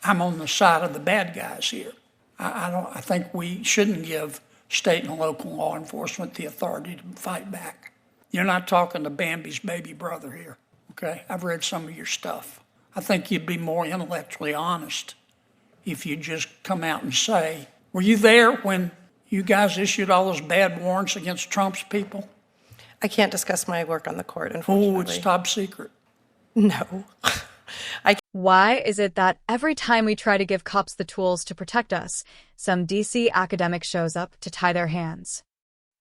I'm on the side of the bad guys here. I think we shouldn't give state and local law enforcement the authority to fight back. You're not talking to Bambi's baby brother here, okay? I've read some of your stuff. I think you'd be more intellectually honest if you just come out and say, were you there when you guys issued all those bad warrants against Trump's people? I can't discuss my work on the court, unfortunately. Oh, it's top secret. No. Why is it that every time we try to give cops the tools to protect us, some DC academic shows up to tie their hands?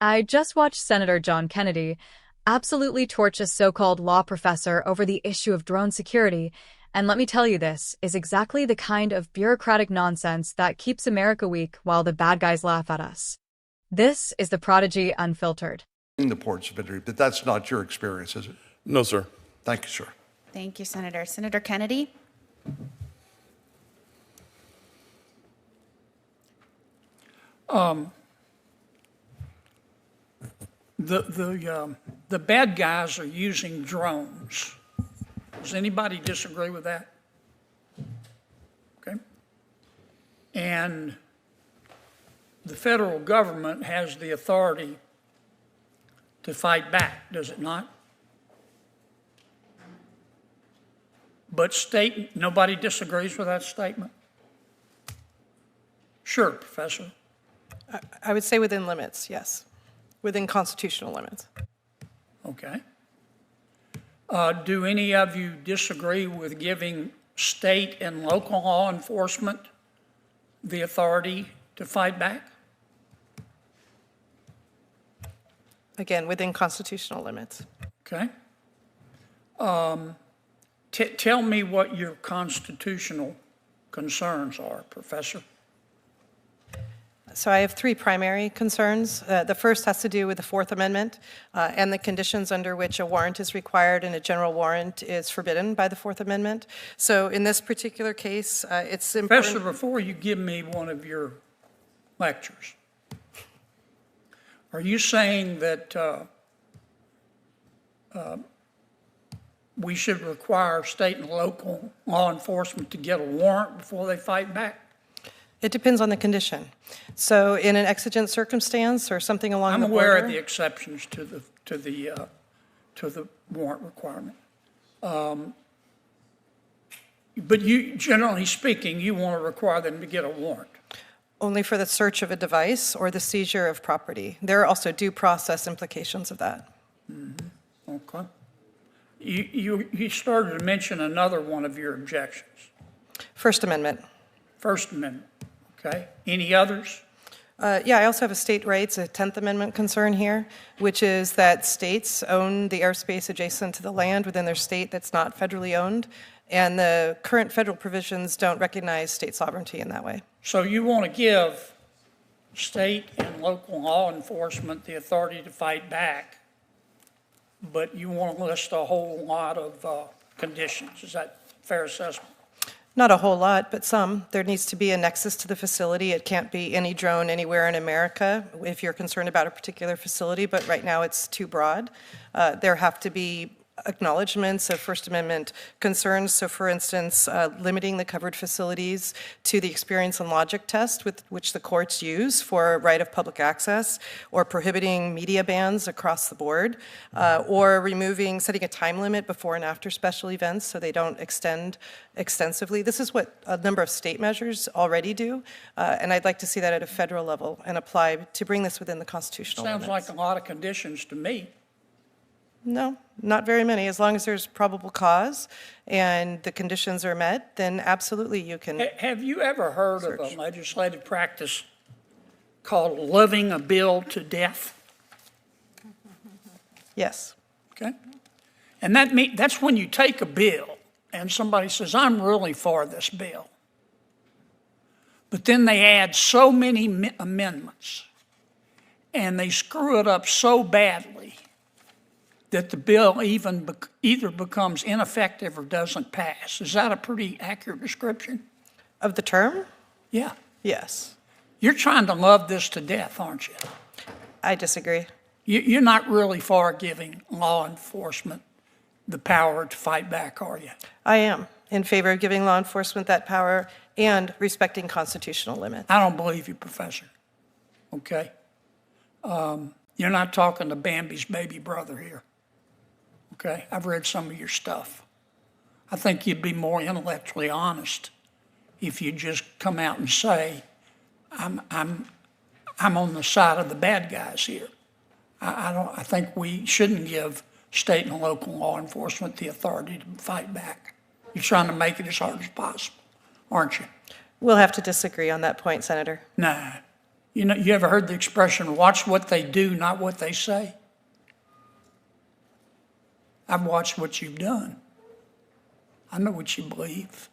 I just watched Senator John Kennedy absolutely torch a so-called law professor over the issue of drone security, and let me tell you, this is exactly the kind of bureaucratic nonsense that keeps America weak while the bad guys laugh at us. This is the Prodigy Unfiltered. The ports of entry, but that's not your experience, is it? No, sir. Thank you, sir. Thank you, Senator. Senator Kennedy? The bad guys are using drones. Does anybody disagree with that? Okay. And the federal government has the authority to fight back, does it not? But state, nobody disagrees with that statement? Sure, Professor. I would say within limits, yes. Within constitutional limits. Okay. Do any of you disagree with giving state and local law enforcement the authority to fight back? Again, within constitutional limits. Okay. Tell me what your constitutional concerns are, Professor. So I have three primary concerns. The first has to do with the Fourth Amendment and the conditions under which a warrant is required and a general warrant is forbidden by the Fourth Amendment. So in this particular case, it's important. Professor, before you give me one of your lectures, are you saying that we should require state and local law enforcement to get a warrant before they fight back? It depends on the condition. So in an exigent circumstance or something along I'm the aware border, of the exceptions to the warrant requirement. But you, generally speaking, you want to require them to get a warrant. only for the search of a device or the seizure of property. There are also due process implications of that. Mm-hmm. Okay. You started to mention another one of your objections. First Amendment. First Amendment. Okay. Any others? Yeah, I also have a state rights, a 10th Amendment concern here, which is that states own the airspace adjacent to the land within their state that's not federally owned, and the current federal provisions don't recognize state sovereignty in that way. So you want to give state and local law enforcement the authority to fight back, but you want to list a whole lot of conditions. Is that a fair assessment? Not a whole lot, but some. There needs to be a nexus to the facility. It can't be any drone anywhere in America if you're concerned about a particular facility, but right now it's too broad. There have to be acknowledgments of First Amendment concerns. So for instance, limiting the covered facilities to the experience and logic test with which the courts use for right of public access, or prohibiting media bans across the board, or setting a time limit before and after special events so they don't extend extensively. This is what a number of state measures already do, and I'd like to see that at a federal level and apply to bring this within the constitutional limits. Sounds like a lot of conditions to me. No, not very many. As long as there's probable cause and the conditions are met, then absolutely you can. Have you ever heard of a legislative practice called loving a bill to death? Yes. Okay. And that's when you take a bill and somebody says, I'm really for this bill. But then they add so many amendments and they screw it up so badly that the bill either becomes ineffective or doesn't pass. Is that a pretty accurate description? Of the term? Yeah. Yes. You're trying to love this to death, aren't you? I disagree. You're not really for giving law enforcement the power to fight back, are you? I am. in favor of giving law enforcement that power and respecting constitutional limits. I don't believe you, Professor. Okay? You're not talking to Bambi's baby brother here. Okay? I've read some of your stuff. I think you'd be more intellectually honest if you just come out and say, I'm on the side of the bad guys here. I think we shouldn't give state and local law enforcement the authority to fight back. You're trying to make it as hard as possible, aren't you? We'll have to disagree on that point, Senator. Nah. You ever heard the expression, watch what they do, not what they say? I've watched what you've done. I know what you believe.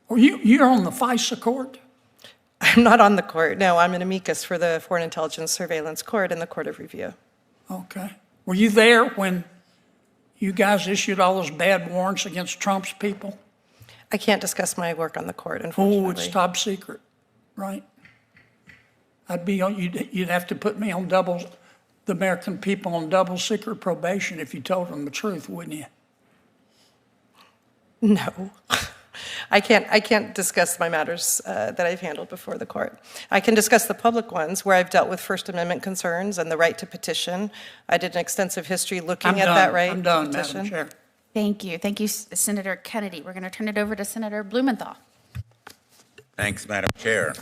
Well, you're on the FISA court? I'm not on the court. No, I'm an amicus for the Foreign Intelligence Surveillance Court and the Court of Review. Okay. Were you there when you guys issued all those bad warrants against Trump's people? I can't discuss my work on the court, Oh, unfortunately. it's top secret, right? You'd have to put me on the American people on double secret probation if you told them the truth, wouldn't you? No. I can't discuss my matters that I've handled before the court. I can discuss the public ones where I've dealt with First Amendment concerns and the right to petition. I did an extensive history looking at that right I'm to done, petition. Madam Chair. Thank you. Thank you, Senator Kennedy. We're going to turn it over to Senator Blumenthal. Thanks, Madam Chair.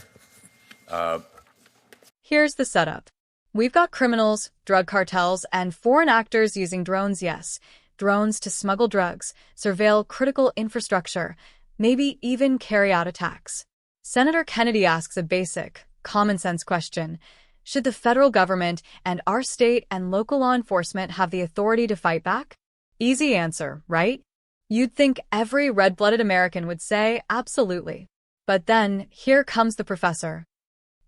Here's the setup. We've got criminals, drug cartels, and foreign actors using drones, yes. Drones to smuggle drugs, surveil critical infrastructure, maybe even carry out attacks. Senator Kennedy asks a basic, common-sense question. Should the federal government and our state and local law enforcement have the authority to fight back? Easy answer, right? You'd think every red-blooded American would say absolutely. But then, here comes the professor.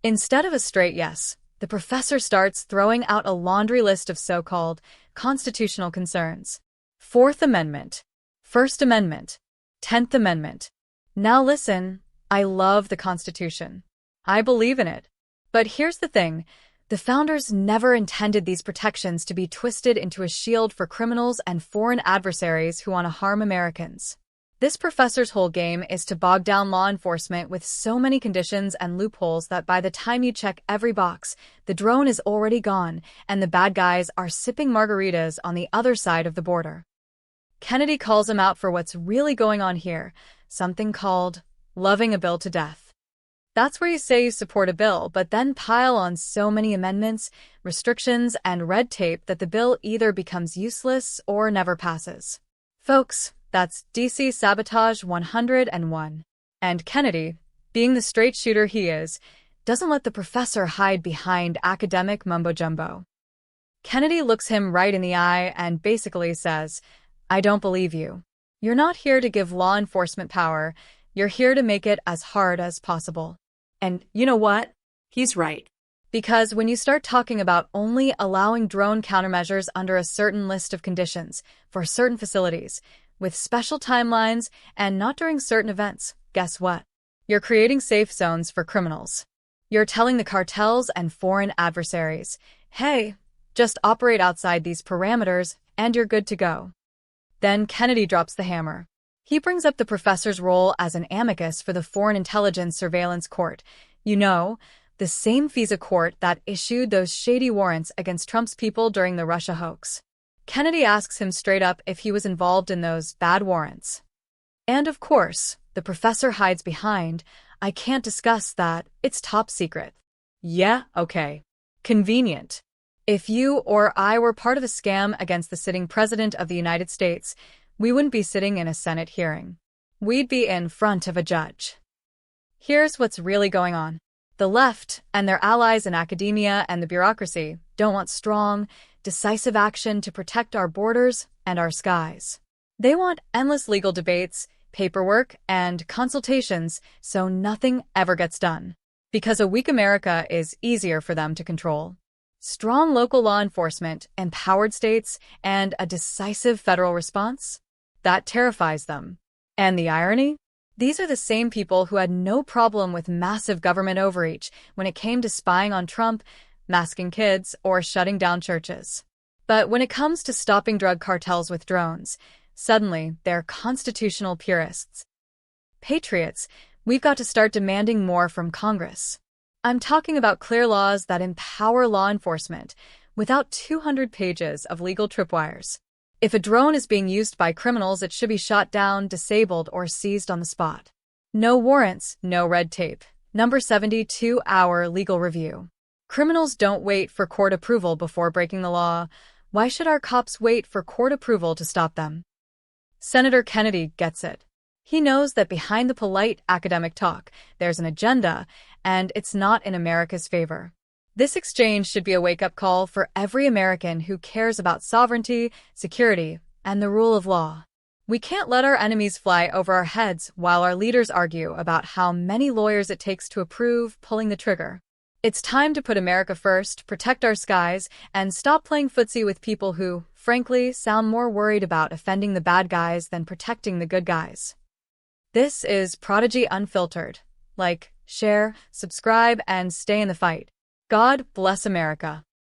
Instead of a straight yes, the professor starts throwing out a laundry list of so-called constitutional concerns. Fourth Amendment, First Amendment, 10th Amendment. Now listen, I love the Constitution. I believe in it. But here's the thing. The founders never intended these protections to be twisted into a shield for criminals and foreign adversaries who want to harm Americans. This professor's whole game is to bog down law enforcement with so many conditions and loopholes that by the time you check every box, the drone is already gone and the bad guys are sipping margaritas on the other side of the border. Kennedy calls him out for what's really going on here, something called loving a bill to death. That's where you say you support a bill, but then pile on so many amendments, restrictions, and red tape that the bill either becomes useless or never passes. Folks, that's DC Sabotage 101. And Kennedy, being the straight shooter he is, doesn't let the professor hide behind academic mumbo-jumbo. Kennedy looks him right in the eye and basically says, I don't believe you. You're not here to give law enforcement power. You're here to make it as hard as possible. And you know what? He's right. Because when you start talking about only allowing drone countermeasures under a certain list of conditions for certain facilities, with special timelines and not during certain events, guess what? You're creating safe zones for criminals. You're telling the cartels and foreign adversaries, hey, just operate outside these parameters and you're good to go. Then Kennedy drops the hammer. He brings up the professor's role as an amicus for the Foreign Intelligence Surveillance Court. You know, the same FISA court that issued those shady warrants against Trump's people during the Russia hoax. Kennedy asks him straight up if he was involved in those bad warrants. And of course, the professor hides behind, I can't discuss that, it's top secret. Yeah, okay. Convenient. If you or I were part of a scam against the sitting president of the United States, we wouldn't be sitting in a Senate hearing. We'd be in front of a judge. Here's what's really going on. The left and their allies in academia and the bureaucracy don't want strong, decisive action to protect our borders and our skies. They want endless legal debates, paperwork, and consultations so nothing ever gets done. Because a weak America is easier for them to control. Strong local law enforcement, empowered states, and a decisive federal response? That terrifies them. And the irony? These are the same people who had no problem with massive government overreach when it came to spying on Trump, masking kids, or shutting down churches. But when it comes to stopping drug cartels with drones, suddenly they're constitutional purists. Patriots, we've got to start demanding more from Congress. I'm talking about clear laws that empower law enforcement without 200 pages of legal tripwires. If a drone is being used by criminals, it should be shot down, disabled, or seized on the spot. No warrants, no red tape. Number 72-hour legal review. Criminals don't wait for court approval before breaking the law. Why should our cops wait for court approval to stop them? Senator Kennedy gets it. He knows that behind the polite academic talk, there's an agenda, and it's not in America's favor. This exchange should be a wake-up call for every American who cares about sovereignty, security, and the rule of law. We can't let our enemies fly over our heads while our leaders argue about how many lawyers it takes to approve pulling the trigger. It's time to put America first, protect our skies, and stop playing footsie with people who, frankly, sound more worried about offending the bad guys than protecting the good guys. This is Prodigy Unfiltered. Like, share, subscribe, and stay in the fight. God bless America.